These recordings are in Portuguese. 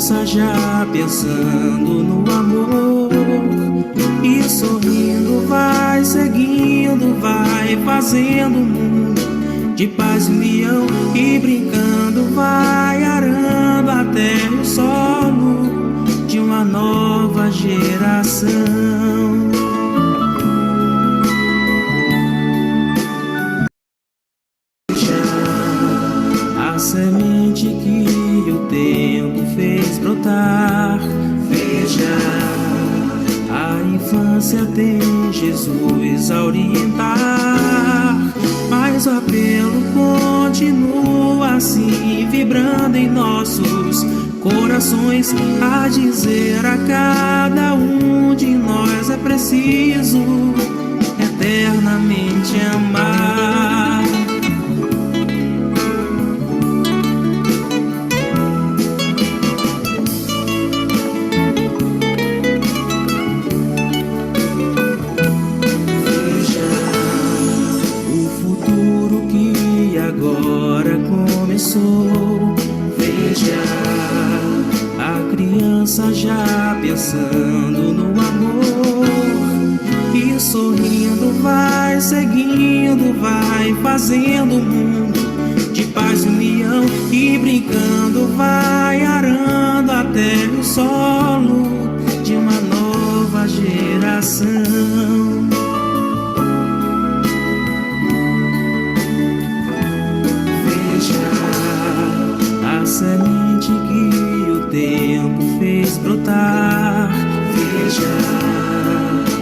criança já pensando no amor, e sorrindo vai seguindo, vai fazendo um mundo de paz e união, e brincando vai arando até o solo de uma nova geração. A semente que o tempo fez brotar, veja, a infância tem Jesus a orientar, mas o apelo continua assim, vibrando em nossos corações, a dizer a cada um de nós é preciso eternamente amar. Agora começou, veja, a criança já pensando no amor, e sorrindo vai seguindo, vai fazendo um mundo de paz e união, e brincando vai arando até o solo de uma nova geração. A semente que o tempo fez brotar, veja,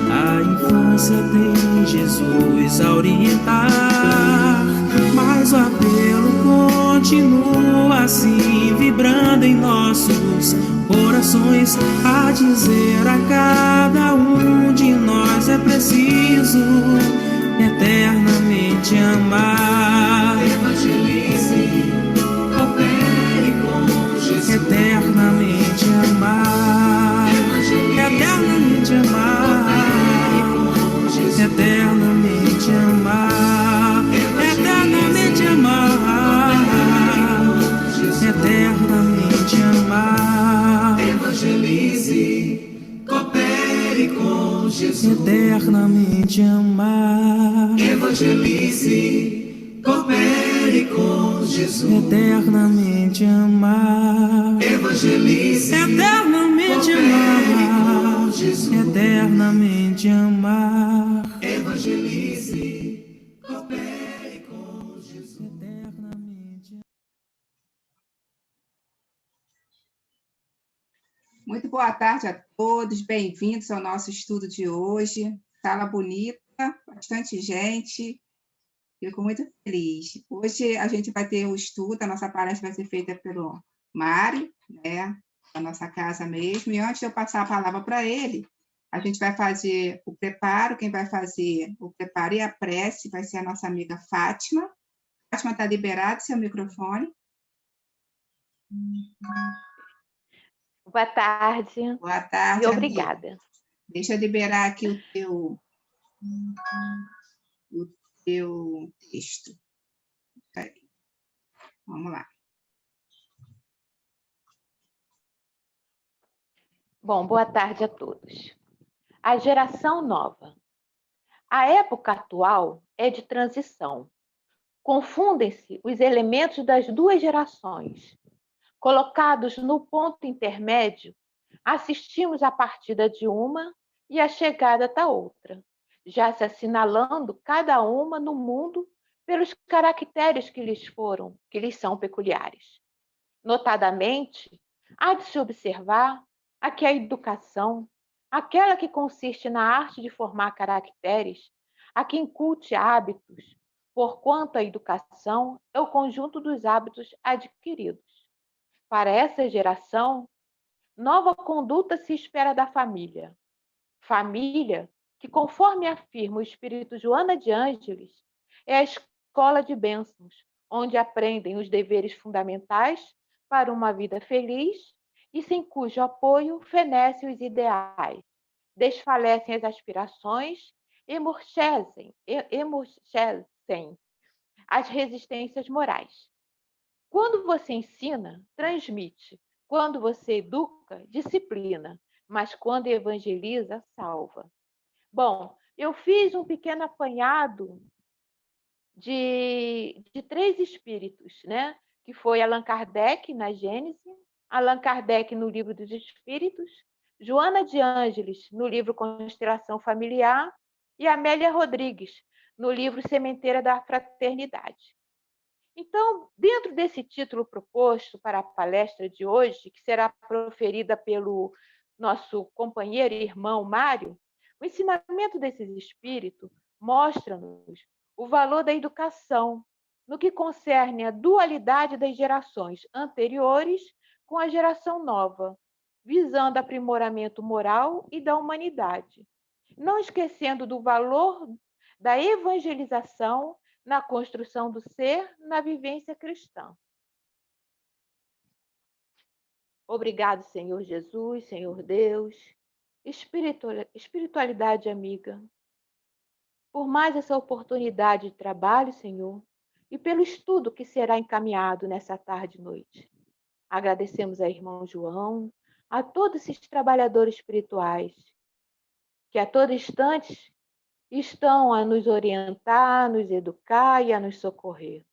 a infância tem Jesus a orientar, mas o apelo continua assim, vibrando em nossos corações, a dizer a cada um de nós é preciso eternamente amar. Evangelize, coopere com Jesus. Eternamente amar. Eternamente amar. Eternamente amar. Eternamente amar. Eternamente amar. Evangelize, coopere com Jesus. Eternamente amar. Evangelize, coopere com Jesus. Eternamente amar. Evangelize, Eternamente amar. Eternamente amar. evangelize, coopere com Jesus. Eternamente. Muito boa tarde a todos, bem-vindos ao nosso estudo de hoje. Sala bonita, bastante gente, fico muito feliz. Hoje a gente vai ter o estudo, a nossa palestra vai ser feita pelo Mário, né, da nossa casa mesmo, e antes de eu passar a palavra para ele, a gente vai fazer o preparo, quem vai fazer o preparo e a prece vai ser a nossa amiga Fátima. Fátima, está liberado seu microfone? Boa tarde. Boa tarde, e amiga. obrigada. Deixa eu liberar aqui o teu texto. Aí. Vamos lá. Bom, boa tarde a todos. A geração nova. A época atual é de transição. Confundem-se os elementos das duas gerações. Colocados no ponto intermédio, assistimos à partida de uma e à chegada da outra, já se assinalando cada uma no mundo pelos caracteres que lhes são peculiares. Notadamente, há de se observar a que a educação, aquela que consiste na arte de formar caracteres, a que inculte hábitos, porquanto a educação é o conjunto dos hábitos adquiridos. Para essa geração, nova conduta se espera da família. Família que, conforme afirma o espírito Joana de Ângeles, é a escola de bênçãos, onde aprendem os deveres fundamentais para uma vida feliz e sem cujo apoio fenecem os ideais, desfalecem as aspirações, emurchecem as resistências morais. Quando você ensina, transmite, Quando você educa, disciplina, mas quando evangeliza, salva. Bom, eu fiz um pequeno apanhado de 3 espíritos, né? Que foi Allan Kardec na Gênese, Allan Kardec no Livro dos Espíritos, Joana de Ângeles no livro Constelação Familiar e Amélia Rodrigues no livro Sementeira da Fraternidade. Então, dentro desse título proposto para a palestra de hoje, que será proferida pelo nosso companheiro e irmão Mário, o ensinamento desses espíritos mostra-nos o valor da educação no que concerne à dualidade das gerações anteriores com a geração nova, visando aprimoramento moral e da humanidade, não esquecendo do valor da evangelização na construção do ser, na vivência cristã. Obrigado, Senhor Jesus, Senhor Deus, espiritualidade amiga, por mais essa oportunidade de trabalho, Senhor, e pelo estudo que será encaminhado nessa tarde e noite. Agradecemos a irmão João, a todos esses trabalhadores espirituais, que a todo instante estão a nos orientar, a nos educar e a nos socorrer.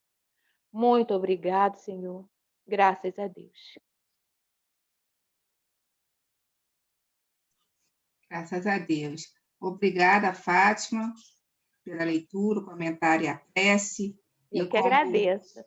Muito obrigado, Senhor. Graças a Deus. Graças a Deus. Obrigada, Fátima, pela leitura, o comentário e a prece. Eu que agradeço.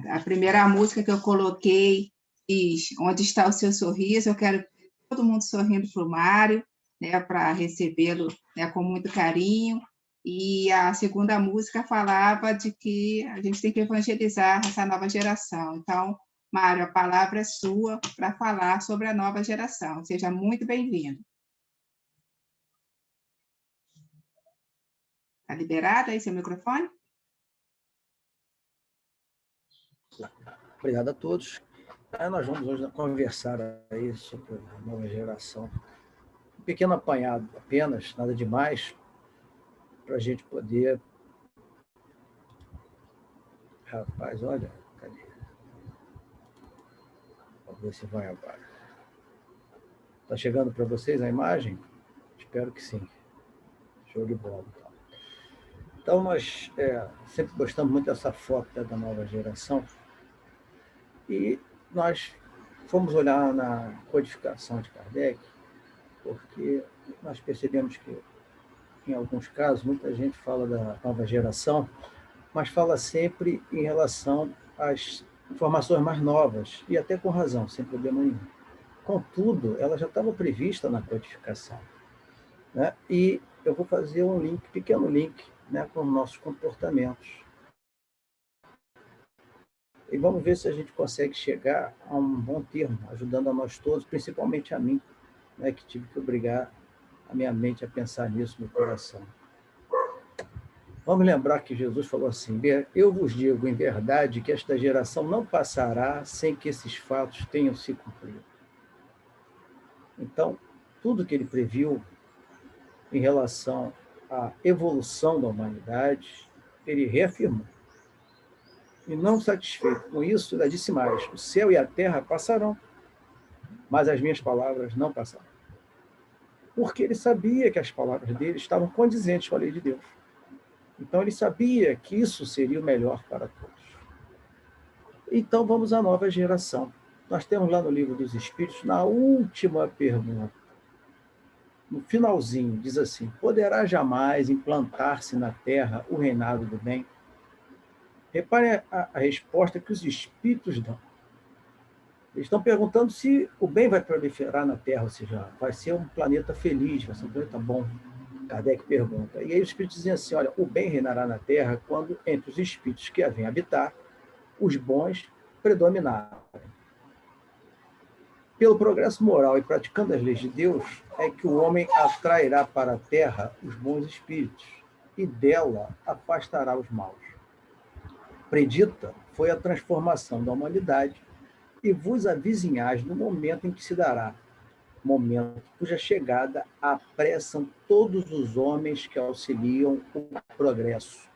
A primeira música que eu coloquei diz: Onde está o seu sorriso? Eu quero todo mundo sorrindo para o Mário, né, para recebê-lo, né, com muito carinho. E a segunda música falava de que a gente tem que evangelizar essa nova geração. Então, Mário, a palavra é sua para falar sobre a nova geração. Seja muito bem-vindo. Está liberado aí seu microfone? Obrigado a todos. Nós vamos hoje conversar aí sobre a nova geração. Um pequeno apanhado apenas, nada demais, para a gente poder... Rapaz, olha, cadê? Vamos ver se vai agora. Está chegando para vocês a imagem? Espero que sim. Show de bola. Então, nós sempre gostamos muito dessa foto da nova geração. E nós fomos olhar na codificação de Kardec, porque nós percebemos que, em alguns casos, muita gente fala da nova geração, mas fala sempre em relação às informações mais novas, e até com razão, sem problema nenhum. Contudo, ela já estava prevista na codificação, né? E eu vou fazer um link, pequeno link, né, com os nossos comportamentos. E vamos ver se a gente consegue chegar a um bom termo, ajudando a nós todos, principalmente a mim, né, que tive que obrigar a minha mente a pensar nisso no coração. Vamos lembrar que Jesus falou assim: eu vos digo em verdade que esta geração não passará sem que esses fatos tenham se cumprido. Então, tudo que ele previu em relação à evolução da humanidade, ele reafirmou. E não satisfeito com isso, ele disse mais: o céu e a terra passarão, mas as minhas palavras não passarão. Porque ele sabia que as palavras dele estavam condizentes com a lei de Deus. Então, ele sabia que isso seria o melhor para todos. Então, vamos à nova geração. Nós temos lá no Livro dos Espíritos, na última pergunta, no finalzinho, diz assim: poderá jamais implantar-se na terra o reinado do bem? Reparem a resposta que os espíritos dão. Eles estão perguntando se o bem vai proliferar na Terra, ou seja, vai ser um planeta feliz, vai ser um planeta bom. Kardec pergunta. E aí os espíritos dizem assim: olha, o bem reinará na Terra quando, entre os espíritos que a vêm habitar, os bons predominarem. Pelo progresso moral e praticando as leis de Deus, é que o homem atrairá para a Terra os bons espíritos e dela afastará os maus. Predita foi a transformação da humanidade e vos avizinhais no momento em que se dará, momento cuja chegada apressam todos os homens que auxiliam o progresso.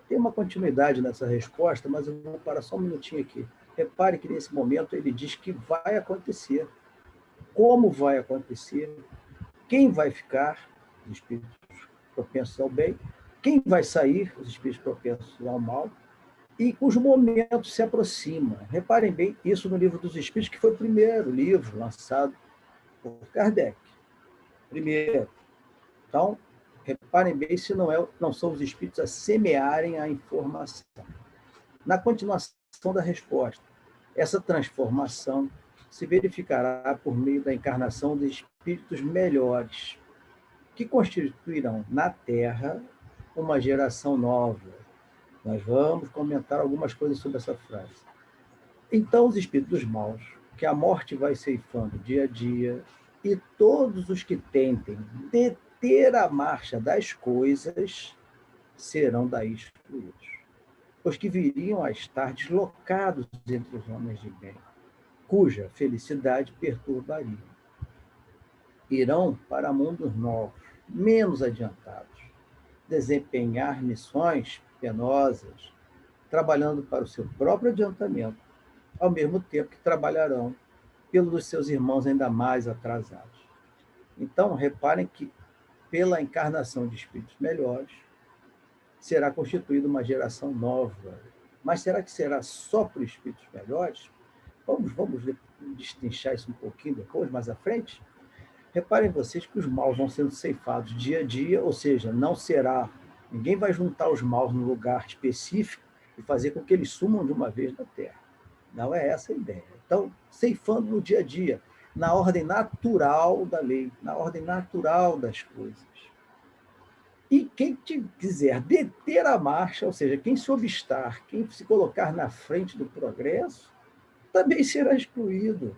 Tem uma continuidade nessa resposta, mas eu vou parar só um minutinho aqui. repare que nesse momento ele diz que vai acontecer. Como vai acontecer? Quem vai ficar? Os espíritos propensos ao bem. Quem vai sair? Os espíritos propensos ao mal. E cujo momento se aproxima. Reparem bem, isso no Livro dos Espíritos, que foi o primeiro livro lançado por Kardec. Primeiro. Então, reparem bem se não são os espíritos a semearem a informação. Na continuação da resposta, essa transformação se verificará por meio da encarnação de espíritos melhores, que constituirão na Terra uma geração nova. Nós vamos comentar algumas coisas sobre essa frase. Então, os espíritos maus, que a morte vai ceifando dia a dia, e todos os que tentem deter a marcha das coisas, serão daí excluídos. Os que viriam a estar deslocados entre os homens de bem, cuja felicidade perturbaria. Irão para mundos novos, menos adiantados, desempenhar missões penosas, trabalhando para o seu próprio adiantamento, ao mesmo tempo que trabalharão pelos seus irmãos ainda mais atrasados. Então, reparem que, pela encarnação de espíritos melhores, será constituída uma geração nova. Mas será que será só por espíritos melhores? Vamos destrinchar isso um pouquinho depois, mais à frente. Reparem vocês que os maus vão sendo ceifados dia a dia, ou seja, ninguém vai juntar os maus num lugar específico e fazer com que eles sumam de uma vez da Terra. Não é essa a ideia. Então, ceifando no dia a dia, na ordem natural da lei, na ordem natural das coisas. E quem quiser deter a marcha, ou seja, quem se obstar, quem se colocar na frente do progresso, também será excluído,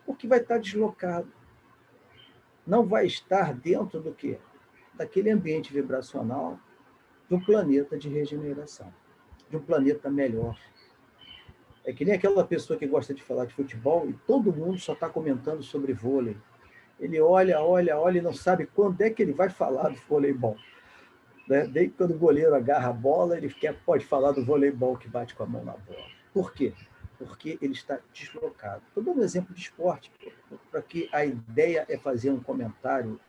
porque vai estar deslocado. Não vai estar dentro do quê? Daquele ambiente vibracional de um planeta de regeneração, de um planeta melhor. É que nem aquela pessoa que gosta de falar de futebol e todo mundo só está comentando sobre vôlei. Ele olha e não sabe quando é que ele vai falar do voleibol. Desde quando o goleiro agarra a bola, ele pode falar do voleibol que bate com a mão na bola. Por quê? Porque ele está deslocado. Estou dando um exemplo de esporte, para que a ideia é fazer um comentário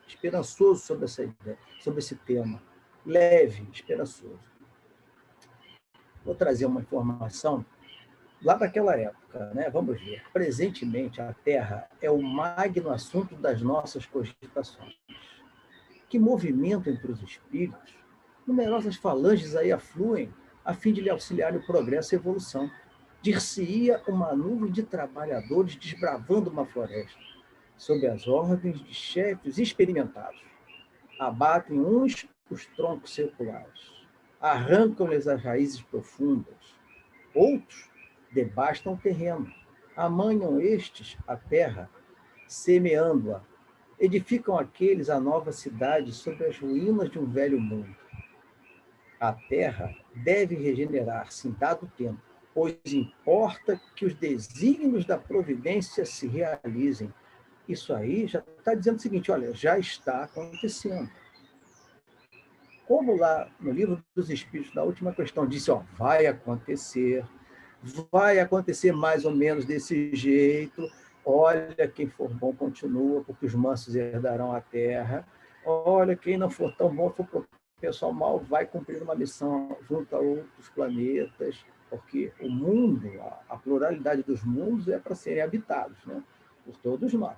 esperançoso sobre essa ideia, sobre esse tema. Leve, esperançoso. Vou trazer uma informação lá daquela época, né? Vamos ver. Presentemente, a Terra é o magno assunto das nossas cogitações. Que movimento entre os espíritos, numerosas falanges aí afluem a fim de lhe auxiliar no progresso e evolução. Dir-se-ia uma nuvem de trabalhadores desbravando uma floresta, sob as ordens de chefes experimentados. Abatem uns os troncos seculares, arrancam-lhes as raízes profundas. Outros devastam o terreno, amanham estes a terra, semeando-a. Edificam aqueles a nova cidade sobre as ruínas de um velho mundo. A terra deve regenerar-se em dado tempo, pois importa que os desígnios da providência se realizem. Isso aí já está dizendo o seguinte, olha, já está acontecendo. Como lá no Livro dos Espíritos, na última questão, disse, vai acontecer mais ou menos desse jeito. Olha, quem for bom continua, porque os mansos herdarão a terra. Olha, quem não for tão bom, for para o pessoal mal, vai cumprir uma missão junto a outros planetas, porque o mundo, a pluralidade dos mundos é para serem habitados, né? Por todos nós.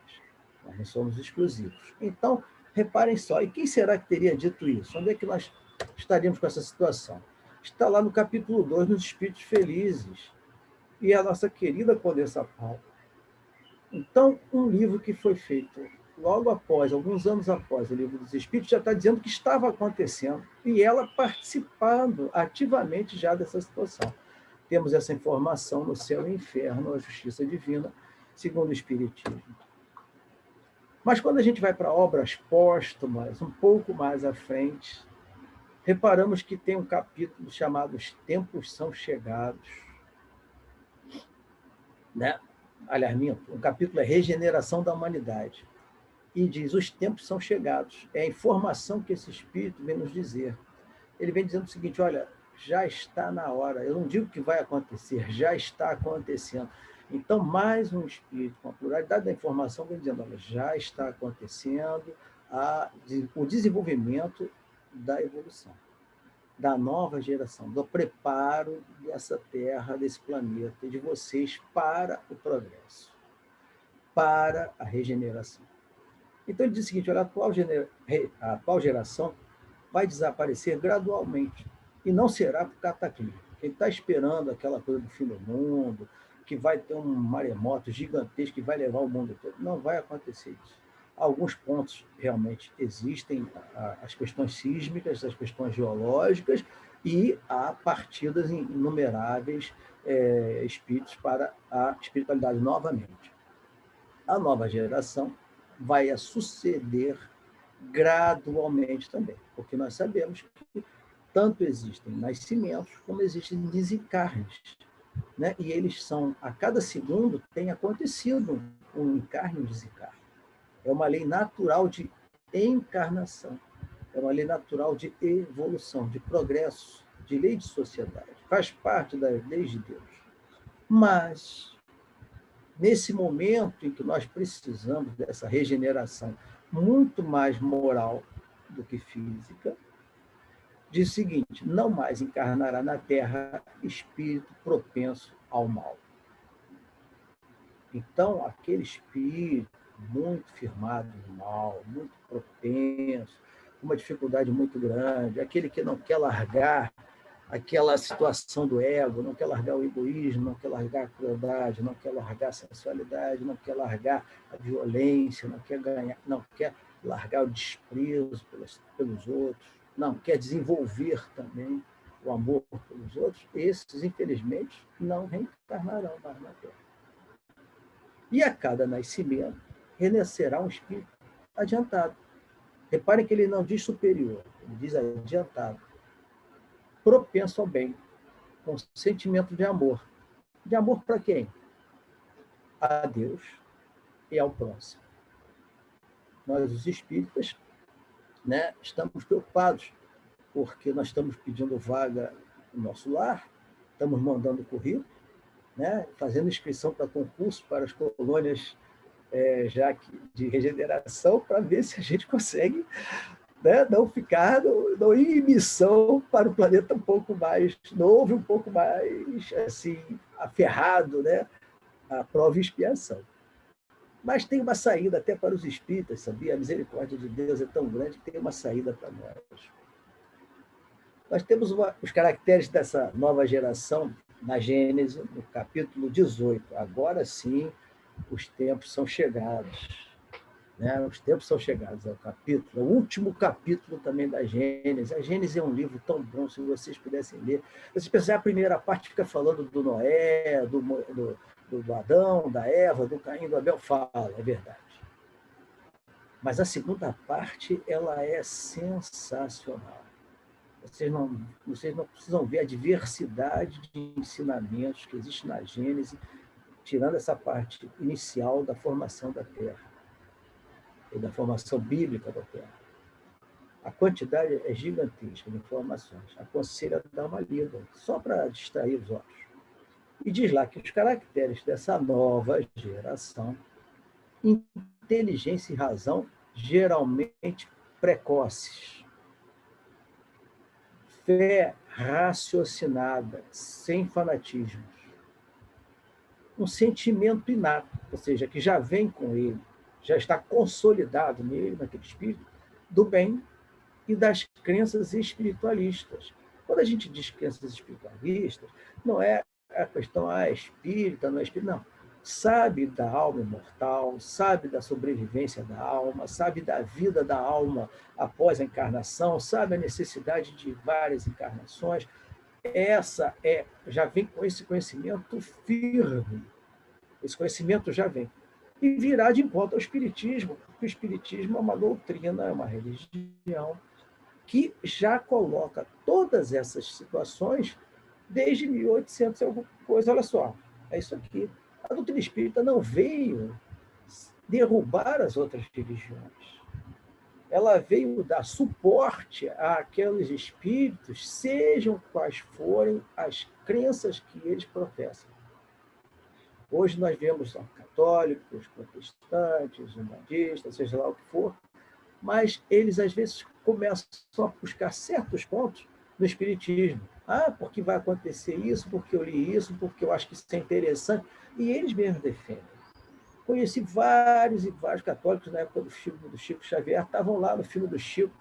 Nós não somos exclusivos. Então, reparem só, e quem será que teria dito isso? Onde é que nós estaríamos com essa situação? Está lá no capítulo 2, nos Espíritos Felizes, e a nossa querida Condessa Paula. Então, um livro que foi feito logo após, alguns anos após o Livro dos Espíritos, já está dizendo que estava acontecendo, e ela participando ativamente já dessa situação. Temos essa informação no Céu e Inferno, a Justiça Divina, segundo o Espiritismo. Mas quando a gente vai para obras póstumas, um pouco mais à frente, reparamos que tem um capítulo chamado Os Tempos São Chegados. Né? Aliás, o capítulo é Regeneração da Humanidade. E diz, os tempos são chegados. É a informação que esse Espírito vem nos dizer. Ele vem dizendo o seguinte, olha, já está na hora. Eu não digo que vai acontecer, já está acontecendo. Então, mais um espírito, com a pluralidade da informação, vem dizendo, olha, já está acontecendo o desenvolvimento da evolução, da nova geração, do preparo dessa Terra, desse planeta, de vocês para o progresso, para a regeneração. Então, ele diz o seguinte, olha, a atual geração vai desaparecer gradualmente, e não será por cataclismo. Ele está esperando aquela coisa do fim do mundo, que vai ter um maremoto gigantesco que vai levar o mundo todo. Não vai acontecer isso. Alguns pontos realmente existem, as questões sísmicas, as questões geológicas, e há partidas inumeráveis espíritos para a espiritualidade novamente. A nova geração vai a suceder gradualmente também, porque nós sabemos que tanto existem nascimentos como existem desencarnes, né? E eles são, a cada segundo tem acontecido um encarne e um desencarne. É uma lei natural de encarnação, é uma lei natural de evolução, de progresso, de lei de sociedade, faz parte das leis de Deus. Mas, nesse momento em que nós precisamos dessa regeneração muito mais moral do que física, diz o seguinte, não mais encarnará na Terra espírito propenso ao mal. Então, aquele espírito muito firmado no mal, muito propenso, uma dificuldade muito grande, aquele que não quer largar aquela situação do ego, não quer largar o egoísmo, não quer largar a crueldade, não quer largar a sensualidade, não quer largar a violência, não quer largar o desprezo pelos outros, não quer desenvolver também o amor pelos outros, esses, infelizmente, não reencarnarão mais na Terra. E a cada nascimento, renascerá um espírito adiantado. Reparem que ele não diz superior, ele diz adiantado. Propenso ao bem, com sentimento de amor. De amor para quem? A Deus e ao próximo. Nós, os espíritas, né, estamos preocupados, porque nós estamos pedindo vaga no nosso lar, estamos mandando currículo, né, fazendo inscrição para concurso para as colônias já de regeneração, para ver se a gente consegue, né, não ir em missão para o planeta um pouco mais novo, um pouco mais assim, aferrado, né, à prova e expiação. Mas tem uma saída até para os espíritas, sabia? A misericórdia de Deus é tão grande que tem uma saída para nós. Nós temos os caracteres dessa nova geração na Gênesis, no capítulo 18. Agora sim, os tempos são chegados. Né? Os tempos são chegados ao capítulo, o último capítulo também da Gênesis. A Gênesis é um livro tão bom, se vocês pudessem ler. Vocês pensarem, a primeira parte fica falando do Noé, do Adão, da Eva, do Caim, do Abel, fala, é verdade. Mas a segunda parte, ela é sensacional. Vocês não precisam ver a diversidade de ensinamentos que existe na Gênesis, tirando essa parte inicial da formação da Terra, e da formação bíblica da Terra. A quantidade é gigantesca de informações. Aconselho a dar uma lida, só para distrair os olhos. E diz lá que os caracteres dessa nova geração, inteligência e razão geralmente precoces, fé raciocinada, sem fanatismos, um sentimento inato, ou seja, que já vem com ele, já está consolidado nele, naquele espírito, do bem e das crenças espiritualistas. Quando a gente diz crenças espiritualistas, não é a questão, espírita, não é espírita, não. Sabe da alma imortal, sabe da sobrevivência da alma, sabe da vida da alma após a encarnação, sabe a necessidade de várias encarnações. Já vem com esse conhecimento firme. Esse conhecimento já vem. E virá de encontro ao Espiritismo, porque o Espiritismo é uma doutrina, é uma religião que já coloca todas essas situações desde 1800 e alguma coisa. Olha só, é isso aqui. A doutrina espírita não veio derrubar as outras religiões. ela veio dar suporte àqueles espíritos, sejam quais forem as crenças que eles professam. Hoje nós vemos católicos, protestantes, umbandistas, seja lá o que for, mas eles, às vezes, começam a buscar certos pontos no espiritismo. Ah, porque vai acontecer isso, porque eu li isso, porque eu acho que isso é interessante. E eles mesmos defendem. Conheci vários e vários católicos na época do filme do Chico Xavier, estavam lá no filme do Chico,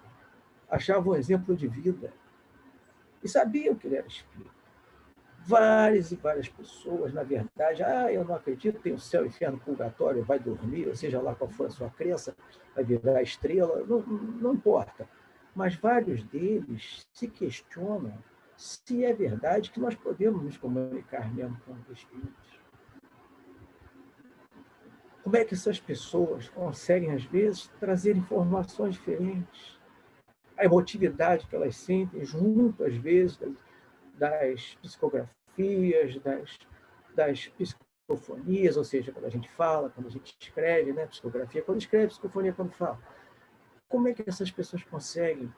achavam um exemplo de vida e sabiam que ele era espírita. Várias e várias pessoas, na verdade, eu não acredito, tem o céu, inferno, purgatório, vai dormir, ou seja lá qual for a sua crença, vai virar estrela, não importa. Mas vários deles se questionam se é verdade que nós podemos nos comunicar mesmo com os espíritos. Como é que essas pessoas conseguem, às vezes, trazer informações diferentes? A emotividade que elas sentem junto, às vezes, das psicografias, das psicofonias, ou seja, quando a gente fala, quando a gente escreve, né? Psicografia quando escreve, psicofonia quando fala. Como é que essas pessoas conseguem?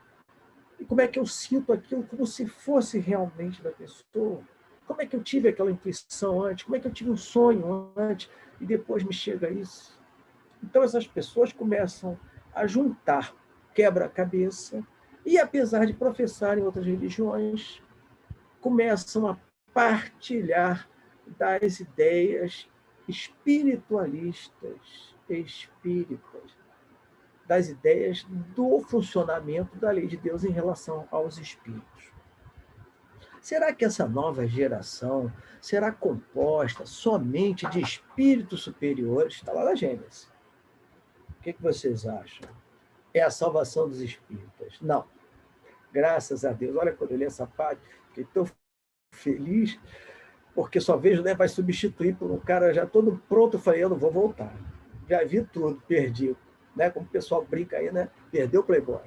E como é que eu sinto aquilo como se fosse realmente da pessoa? Como é que eu tive aquela intuição antes? Como é que eu tive um sonho antes e depois me chega isso? Então, essas pessoas começam a juntar quebra-cabeça e, apesar de professarem outras religiões, começam a partilhar das ideias espiritualistas, espíritas, das ideias do funcionamento da lei de Deus em relação aos espíritos. Será que essa nova geração será composta somente de espíritos superiores? Está lá na Gênesis. O que vocês acham? É a salvação dos espíritas? Não. Graças a Deus. Olha, quando eu li essa parte, fiquei tão feliz, porque só vejo, né, vai substituir por um cara já todo pronto. Eu falei, eu não vou voltar. Já vi tudo, perdi. Né? Como o pessoal brinca aí, né? Perdeu o Playboy.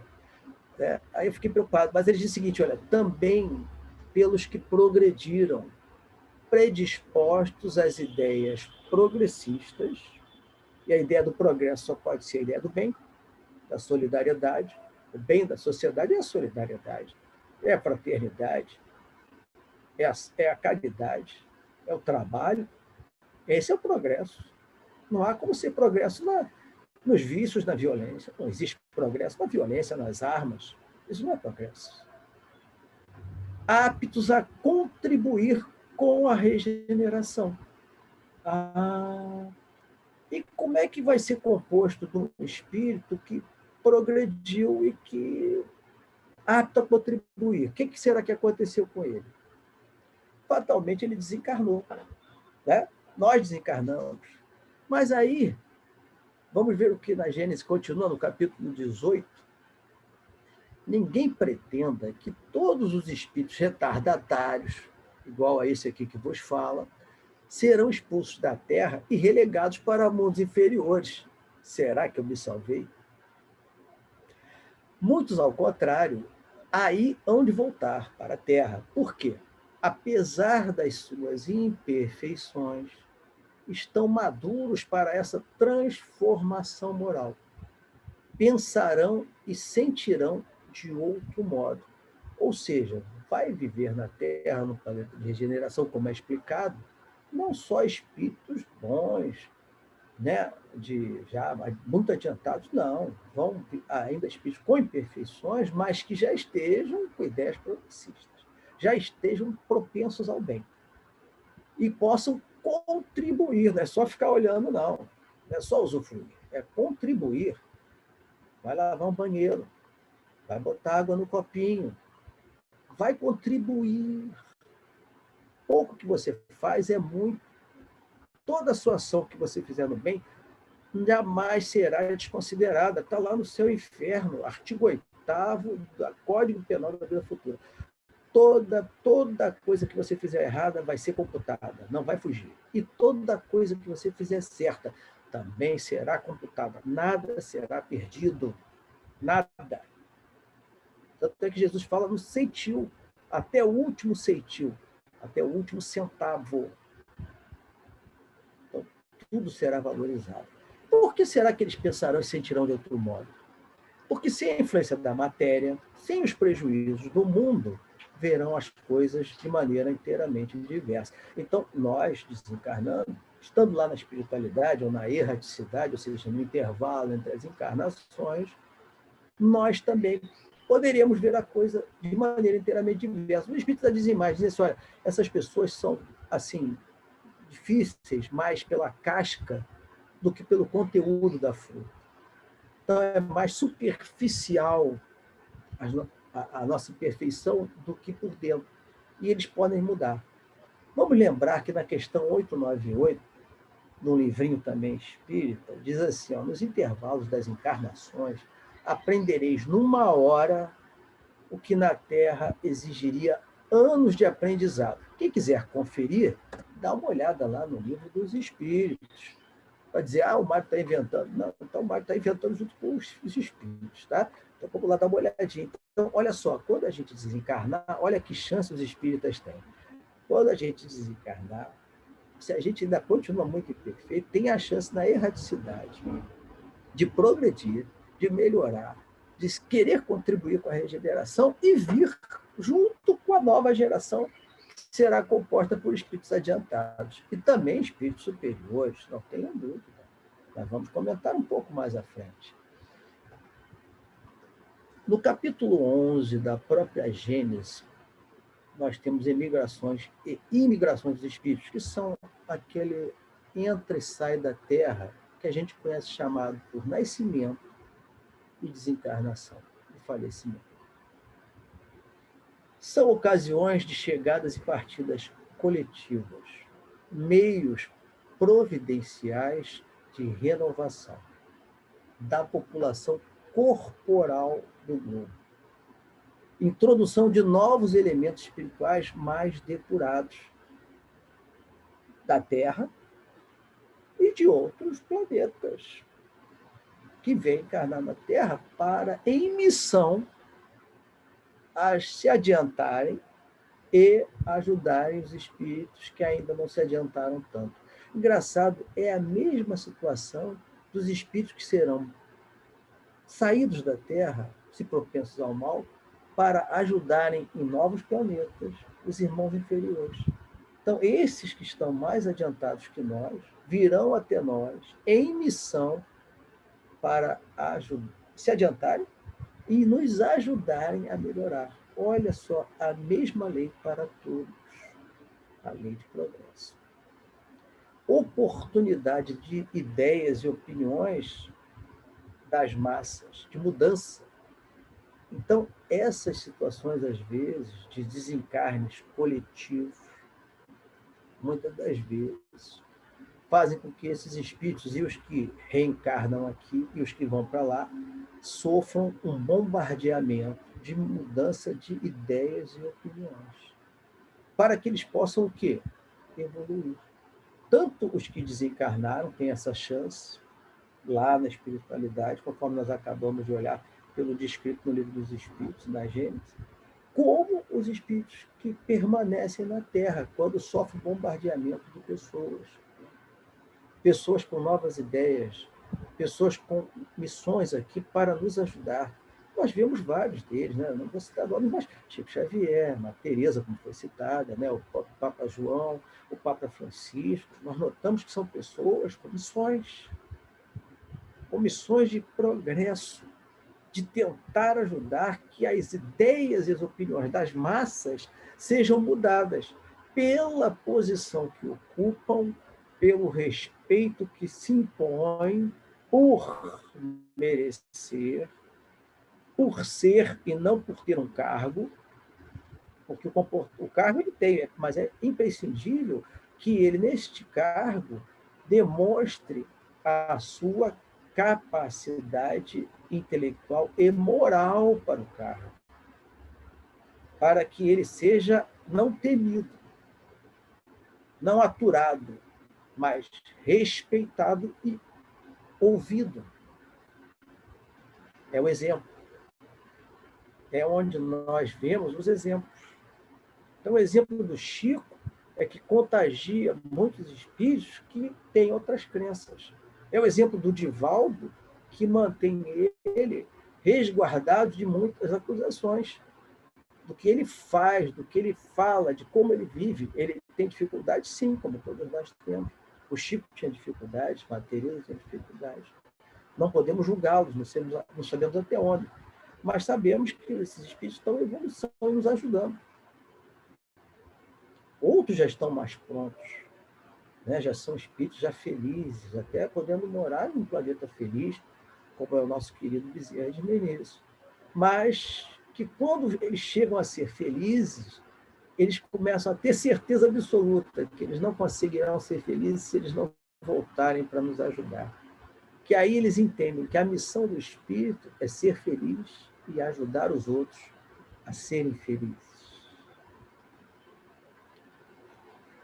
Né? Aí eu fiquei preocupado. Mas ele diz o seguinte, olha, também pelos que progrediram, predispostos às ideias progressistas, e a ideia do progresso só pode ser a ideia do bem, da solidariedade. O bem da sociedade é a solidariedade, é a fraternidade, é a caridade, é o trabalho. Esse é o progresso. Não há como ser progresso nos vícios, na violência. Não existe progresso na violência, nas armas. Isso não é progresso. Aptos a contribuir com a regeneração. E como é que vai ser composto de um espírito que progrediu e que apto a contribuir? O que será que aconteceu com ele? Fatalmente ele desencarnou. Né? Nós desencarnamos. Mas aí, vamos ver o que na Gênesis continua no capítulo 18. Ninguém pretenda que todos os espíritos retardatários, igual a esse aqui que vos fala, serão expulsos da Terra e relegados para mundos inferiores. Será que eu me salvei? Muitos, ao contrário, aí hão de voltar para a Terra. Por quê? Apesar das suas imperfeições, estão maduros para essa transformação moral. Pensarão e sentirão de outro modo. Ou seja, vai viver na Terra, no planeta de regeneração, como é explicado, não só espíritos bons, né, já muito adiantados, não. Vão ainda espíritos com imperfeições, mas que já estejam com ideias progressistas, já estejam propensos ao bem. E possam contribuir, não é só ficar olhando, não. Não é só usufruir, é contribuir. Vai lavar um banheiro, vai botar água no copinho, vai contribuir. Pouco que você faz é muito. Toda a sua ação que você fizer no bem jamais será desconsiderada. Está lá no seu inferno, artigo 8º do Código Penal da Vida Futura. Toda coisa que você fizer errada vai ser computada, não vai fugir. E toda coisa que você fizer certa também será computada. Nada será perdido. Nada. Tanto é que Jesus fala no ceitil, até o último ceitil, até o último centavo. Tudo será valorizado. Por que será que eles pensarão e sentirão de outro modo? Porque sem a influência da matéria, sem os prejuízos do mundo, verão as coisas de maneira inteiramente diversa. Então, nós, desencarnando, estando lá na espiritualidade ou na erraticidade, ou seja, no intervalo entre as encarnações, nós também poderíamos ver a coisa de maneira inteiramente diversa. O Espírito da Dizimagem diz assim, olha, essas pessoas são, assim, difíceis mais pela casca do que pelo conteúdo da fruta. Então, é mais superficial a nossa imperfeição do que por dentro. E eles podem mudar. Vamos lembrar que na questão 898, num livrinho também espírita, diz assim, ó, nos intervalos das encarnações, aprendereis numa hora o que na Terra exigiria anos de aprendizado. Quem quiser conferir, dá uma olhada lá no livro dos Espíritos. Para dizer, o Mário está inventando. Não, então o Mário está inventando junto com os Espíritos. Tá? Então vamos lá dar uma olhadinha. Então, olha só, quando a gente desencarnar, olha que chance os espíritas têm. Quando a gente desencarnar, se a gente ainda continua muito imperfeito, tem a chance na erraticidade de progredir, de melhorar, de querer contribuir com a regeneração e vir junto com a nova geração que será composta por espíritos adiantados e também espíritos superiores, não tenham dúvida. Nós vamos comentar um pouco mais à frente. No capítulo 11 da própria Gênese, nós temos emigrações e imigrações dos espíritos, que são aquele entra e sai da Terra que a gente conhece chamado por nascimento e desencarnação e falecimento. São ocasiões de chegadas e partidas coletivas, meios providenciais de renovação da população corporal do globo. Introdução de novos elementos espirituais mais depurados da Terra e de outros planetas que vêm encarnar na Terra para, em missão, a se adiantarem e ajudarem os espíritos que ainda não se adiantaram tanto. Engraçado, é a mesma situação dos espíritos que serão saídos da Terra, se propensos ao mal, para ajudarem em novos planetas os irmãos inferiores. Então, esses que estão mais adiantados que nós virão até nós em missão para se adiantarem e nos ajudarem a melhorar. Olha só, a mesma lei para todos, a lei de progresso. Oportunidade de ideias e opiniões das massas, de mudança. Então, essas situações, às vezes, de desencarnes coletivos, muitas das vezes, fazem com que esses espíritos, e os que reencarnam aqui, e os que vão para lá, sofram um bombardeamento de mudança de ideias e opiniões, para que eles possam o quê? Evoluir. Tanto os que desencarnaram têm essa chance, lá na espiritualidade, conforme nós acabamos de olhar pelo descrito no Livro dos Espíritos, na Gênesis, como os espíritos que permanecem na Terra, quando sofrem bombardeamento de pessoas. Pessoas com novas ideias, pessoas com missões aqui para nos ajudar. Nós vemos vários deles, né? Não vou citar nomes, mas Chico Xavier, Maria Teresa, como foi citada, né? O Papa João, o Papa Francisco. Nós notamos que são pessoas com missões de progresso, de tentar ajudar que as ideias e as opiniões das massas sejam mudadas pela posição que ocupam, pelo respeito que se impõe, por merecer, por ser e não por ter um cargo, porque o cargo ele tem, mas é imprescindível que ele, neste cargo, demonstre a sua capacidade intelectual e moral para o cargo, para que ele seja não temido, não aturado, mas respeitado e ouvido. É o exemplo. É onde nós vemos os exemplos. Então, o exemplo do Chico é que contagia muitos espíritos que têm outras crenças. É o exemplo do Divaldo, que mantém ele resguardado de muitas acusações. Do que ele faz, do que ele fala, de como ele vive. Ele tem dificuldade, sim, como todos nós temos. O Chico tinha dificuldade, a Teresa tinha dificuldade. Não podemos julgá-los, não sabemos até onde. Mas sabemos que esses espíritos estão em evolução e nos ajudando. Outros já estão mais prontos, né? Já são espíritos já felizes, até podendo morar num planeta feliz, como é o nosso querido Bezerra de Menezes. Mas que quando eles chegam a ser felizes, eles começam a ter certeza absoluta que eles não conseguirão ser felizes se eles não voltarem para nos ajudar. Que aí eles entendem que a missão do espírito é ser feliz e ajudar os outros a serem felizes.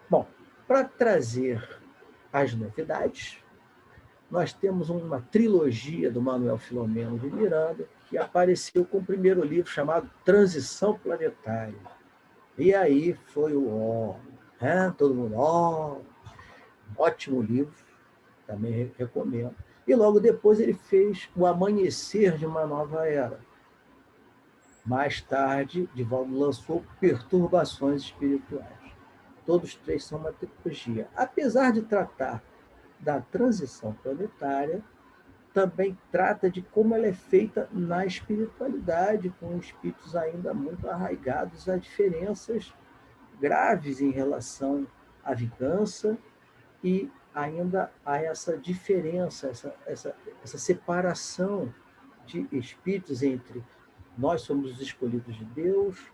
Bom, para trazer as novidades, nós temos uma trilogia do Manuel Filomeno de Miranda, que apareceu com o primeiro livro chamado Transição Planetária. E aí foi todo mundo, ótimo livro, também recomendo. E logo depois ele fez O Amanhecer de uma Nova Era. Mais tarde, Divaldo lançou Perturbações Espirituais. Todos três são uma trilogia. Apesar de tratar da transição planetária, também trata de como ela é feita na espiritualidade, com espíritos ainda muito arraigados a diferenças graves em relação à vingança e ainda a essa diferença, essa separação de espíritos entre nós somos os escolhidos de Deus,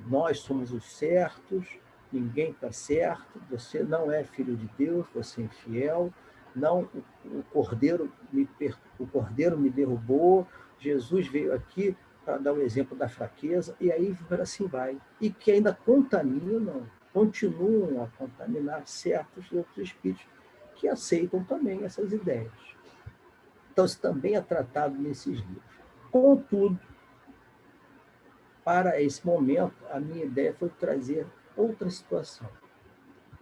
nós somos os certos, ninguém está certo, você não é filho de Deus, você é infiel, não, o cordeiro me derrubou, Jesus veio aqui para dar o exemplo da fraqueza, e aí assim vai. E que ainda continuam a contaminar certos outros espíritos que aceitam também essas ideias. Então, isso também é tratado nesses livros. Contudo, para esse momento, a minha ideia foi trazer outra situação.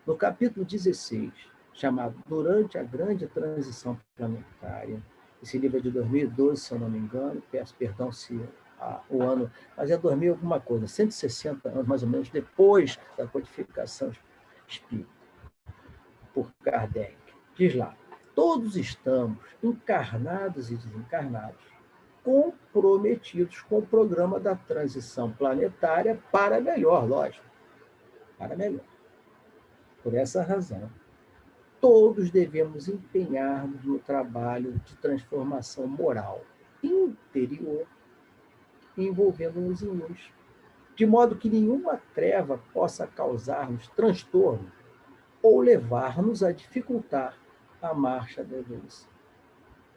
No capítulo 16, chamado Durante a Grande Transição Planetária, esse livro é de 2012, se eu não me engano, peço perdão se o ano, mas é 2000 alguma coisa, 160 anos mais ou menos depois da codificação espírita por Kardec. Diz lá, todos estamos, encarnados e desencarnados, comprometidos com o programa da transição planetária para melhor, lógico, para melhor. Por essa razão, todos devemos empenhar-nos no trabalho de transformação moral interior, envolvendo-nos em luz, de modo que nenhuma treva possa causar-nos transtorno ou levar-nos a dificultar a marcha da evolução.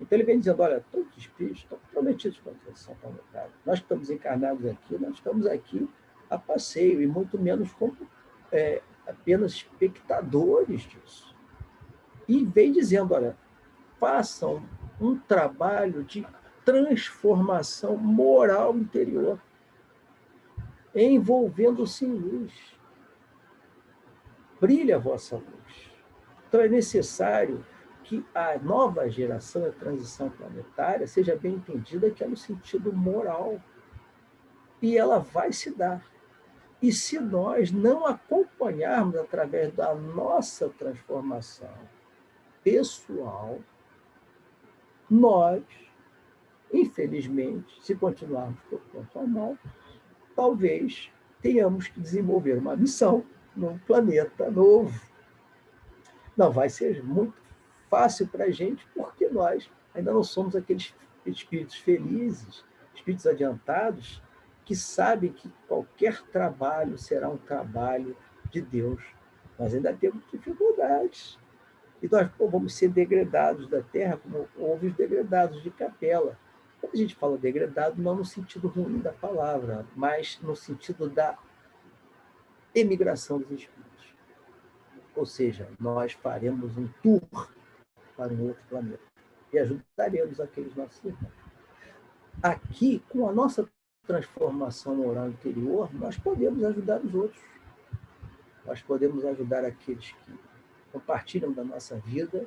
Então ele vem dizendo, olha, todos os espíritos estão prometidos com a transição planetária. Nós que estamos encarnados aqui, nós estamos aqui a passeio, e muito menos como apenas espectadores disso. E vem dizendo, olha, façam um trabalho de transformação moral interior, envolvendo-se em luz. Brilha a vossa luz. Então é necessário que a nova geração, a transição planetária, seja bem entendida que é no sentido moral. E ela vai se dar. E se nós não acompanharmos através da nossa transformação pessoal, nós, infelizmente, se continuarmos por conta mal, talvez tenhamos que desenvolver uma missão num planeta novo. Não vai ser muito fácil para a gente, porque nós ainda não somos aqueles espíritos felizes, espíritos adiantados, que sabem que qualquer trabalho será um trabalho de Deus. Nós ainda temos dificuldades. E nós vamos ser degradados da Terra, como houve os degradados de Capela. Quando a gente fala degradado, não no sentido ruim da palavra, mas no sentido da emigração dos espíritos. Ou seja, nós faremos um tour para um outro planeta e ajudaremos aqueles nossos irmãos. Aqui, com a nossa transformação moral interior, nós podemos ajudar os outros. Nós podemos ajudar aqueles que compartilham da nossa vida,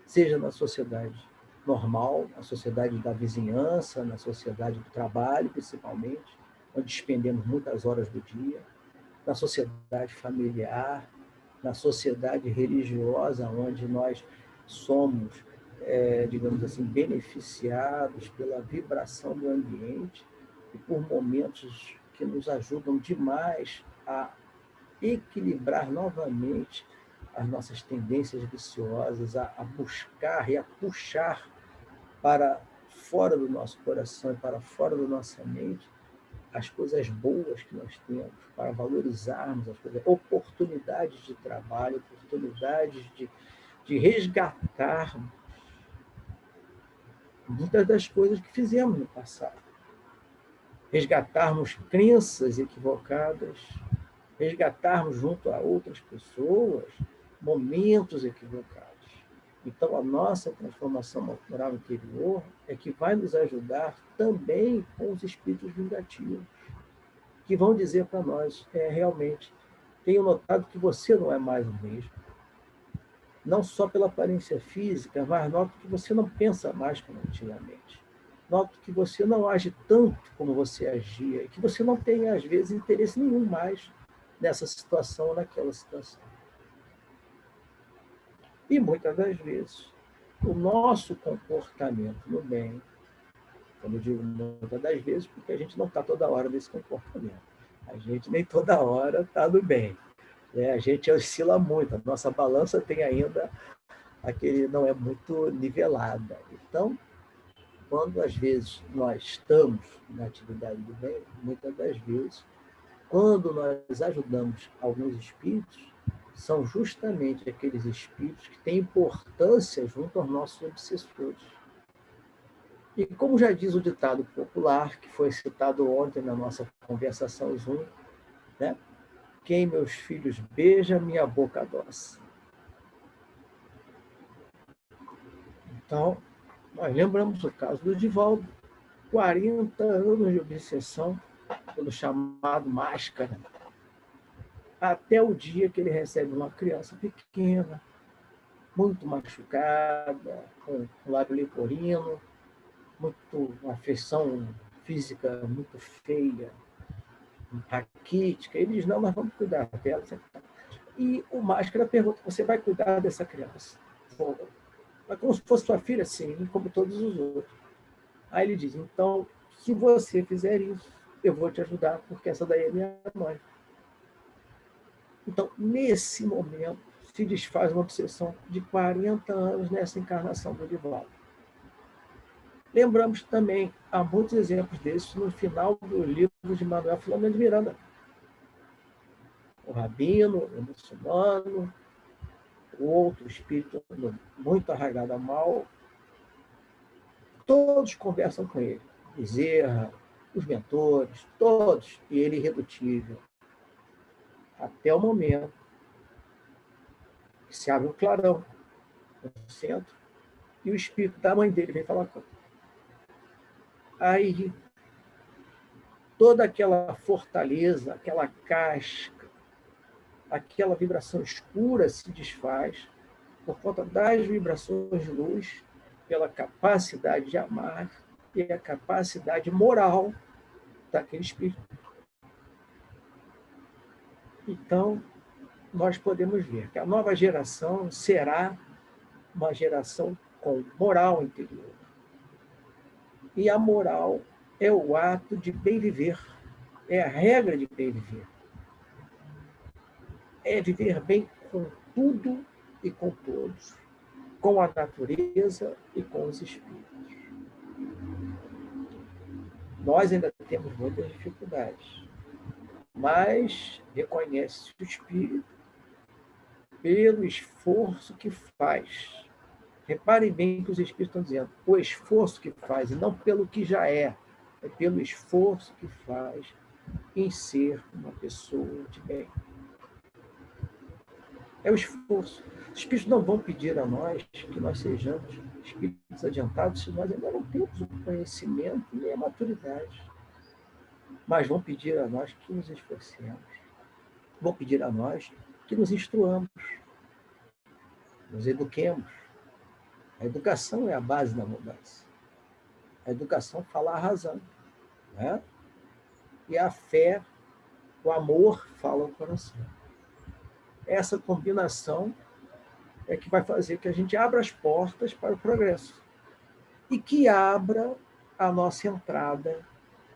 seja na sociedade normal, na sociedade da vizinhança, na sociedade do trabalho, principalmente, onde despendemos muitas horas do dia, na sociedade familiar, na sociedade religiosa, onde nós somos, digamos assim, beneficiados pela vibração do ambiente e por momentos que nos ajudam demais a equilibrar novamente as nossas tendências viciosas, a buscar e a puxar para fora do nosso coração e para fora da nossa mente as coisas boas que nós temos, para valorizarmos as coisas, oportunidades de trabalho, oportunidades de resgatarmos muitas das coisas que fizemos no passado. Resgatarmos crenças equivocadas, resgatarmos junto a outras pessoas momentos equivocados. Então, a nossa transformação moral interior é que vai nos ajudar também com os espíritos vingativos, que vão dizer para nós, realmente, tenho notado que você não é mais o mesmo. Não só pela aparência física, mas noto que você não pensa mais como antigamente. Noto que você não age tanto como você agia, e que você não tem, às vezes, interesse nenhum mais nessa situação ou naquela situação. E, muitas das vezes, o nosso comportamento no bem, quando eu digo muitas das vezes, porque a gente não está toda hora nesse comportamento. A gente nem toda hora está no bem. A gente oscila muito, a nossa balança tem ainda aquele, não é muito nivelada. Então, quando às vezes nós estamos na atividade do bem, muitas das vezes, quando nós ajudamos alguns espíritos, são justamente aqueles espíritos que têm importância junto aos nossos obsessores. E como já diz o ditado popular, que foi citado ontem na nossa conversação Zoom, né? Quem meus filhos beija, minha boca adoça. Então, nós lembramos o caso do Divaldo, 40 anos de obsessão pelo chamado máscara, até o dia que ele recebe uma criança pequena, muito machucada, com lábio leporino, uma afeição física muito feia, raquítica. Ele diz, não, nós vamos cuidar dela. E o máscara pergunta, você vai cuidar dessa criança? Mas como se fosse sua filha? Sim, como todos os outros. Aí ele diz, então, se você fizer isso, eu vou te ajudar, porque essa daí é minha mãe. Então, nesse momento, se desfaz uma obsessão de 40 anos nessa encarnação do Divaldo. Lembramos também, há muitos exemplos desses no final do livro de Manuel Filomeno de Miranda. O rabino, o muçulmano, o outro espírito muito arraigado a mal, todos conversam com ele. Bezerra, os mentores, todos, e ele irredutível. Até o momento que se abre um clarão no centro e o espírito da mãe dele vem falar com ele. Aí, toda aquela fortaleza, aquela casca, aquela vibração escura se desfaz por conta das vibrações de luz, pela capacidade de amar e a capacidade moral daquele espírito. Então, nós podemos ver que a nova geração será uma geração com moral interior. E a moral é o ato de bem viver, é a regra de bem viver. É viver bem com tudo e com todos, com a natureza e com os espíritos. Nós ainda temos muitas dificuldades, mas reconhece o espírito pelo esforço que faz. Reparem bem que os espíritos estão dizendo, o esforço que faz, e não pelo que já é pelo esforço que faz em ser uma pessoa de bem. É o esforço. Os espíritos não vão pedir a nós que nós sejamos espíritos adiantados se nós ainda não temos o conhecimento nem a maturidade. Mas vão pedir a nós que nos esforcemos. Vão pedir a nós que nos instruamos, nos eduquemos, A educação é a base da mudança. A educação fala a razão, né? E a fé, o amor, fala o coração. Essa combinação é que vai fazer que a gente abra as portas para o progresso e que abra a nossa entrada,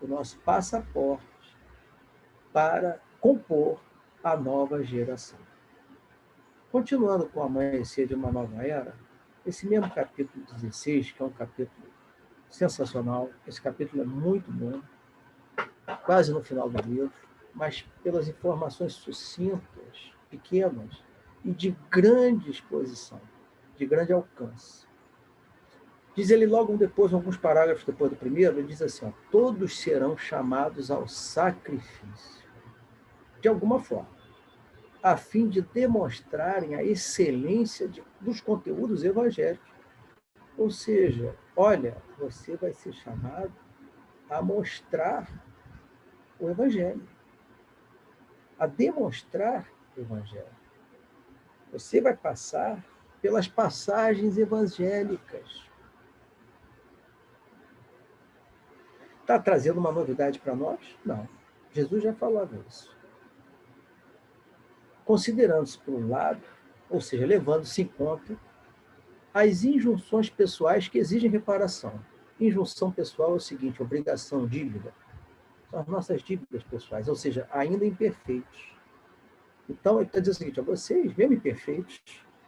o nosso passaporte para compor a nova geração. Continuando com o amanhecer de uma nova era, esse mesmo capítulo 16, que é um capítulo sensacional, esse capítulo é muito bom, quase no final do livro, mas pelas informações sucintas, pequenas e de grande exposição, de grande alcance. Diz ele logo depois, alguns parágrafos depois do primeiro, ele diz assim, ó, todos serão chamados ao sacrifício, de alguma forma, a fim de demonstrarem a excelência dos conteúdos evangélicos. Ou seja, olha, você vai ser chamado a mostrar o evangelho, a demonstrar o evangelho. Você vai passar pelas passagens evangélicas. Está trazendo uma novidade para nós? Não. Jesus já falava isso. Considerando-se por um lado, ou seja, levando-se em conta as injunções pessoais que exigem reparação. Injunção pessoal é o seguinte, obrigação, dívida. São as nossas dívidas pessoais, ou seja, ainda imperfeitos. Então, ele está dizendo o seguinte, vocês, mesmo imperfeitos,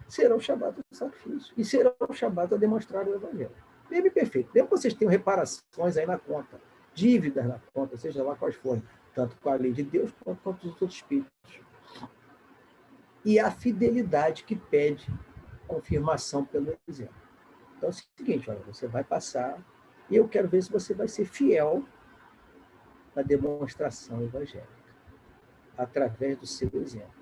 serão chamados ao sacrifício e serão chamados a demonstrar o evangelho. Mesmo imperfeito, mesmo que vocês tenham reparações aí na conta, dívidas na conta, seja lá quais forem, tanto com a lei de Deus quanto com os outros espíritos. E a fidelidade que pede confirmação pelo exemplo. Então é o seguinte, olha, você vai passar e eu quero ver se você vai ser fiel na demonstração evangélica, através do seu exemplo.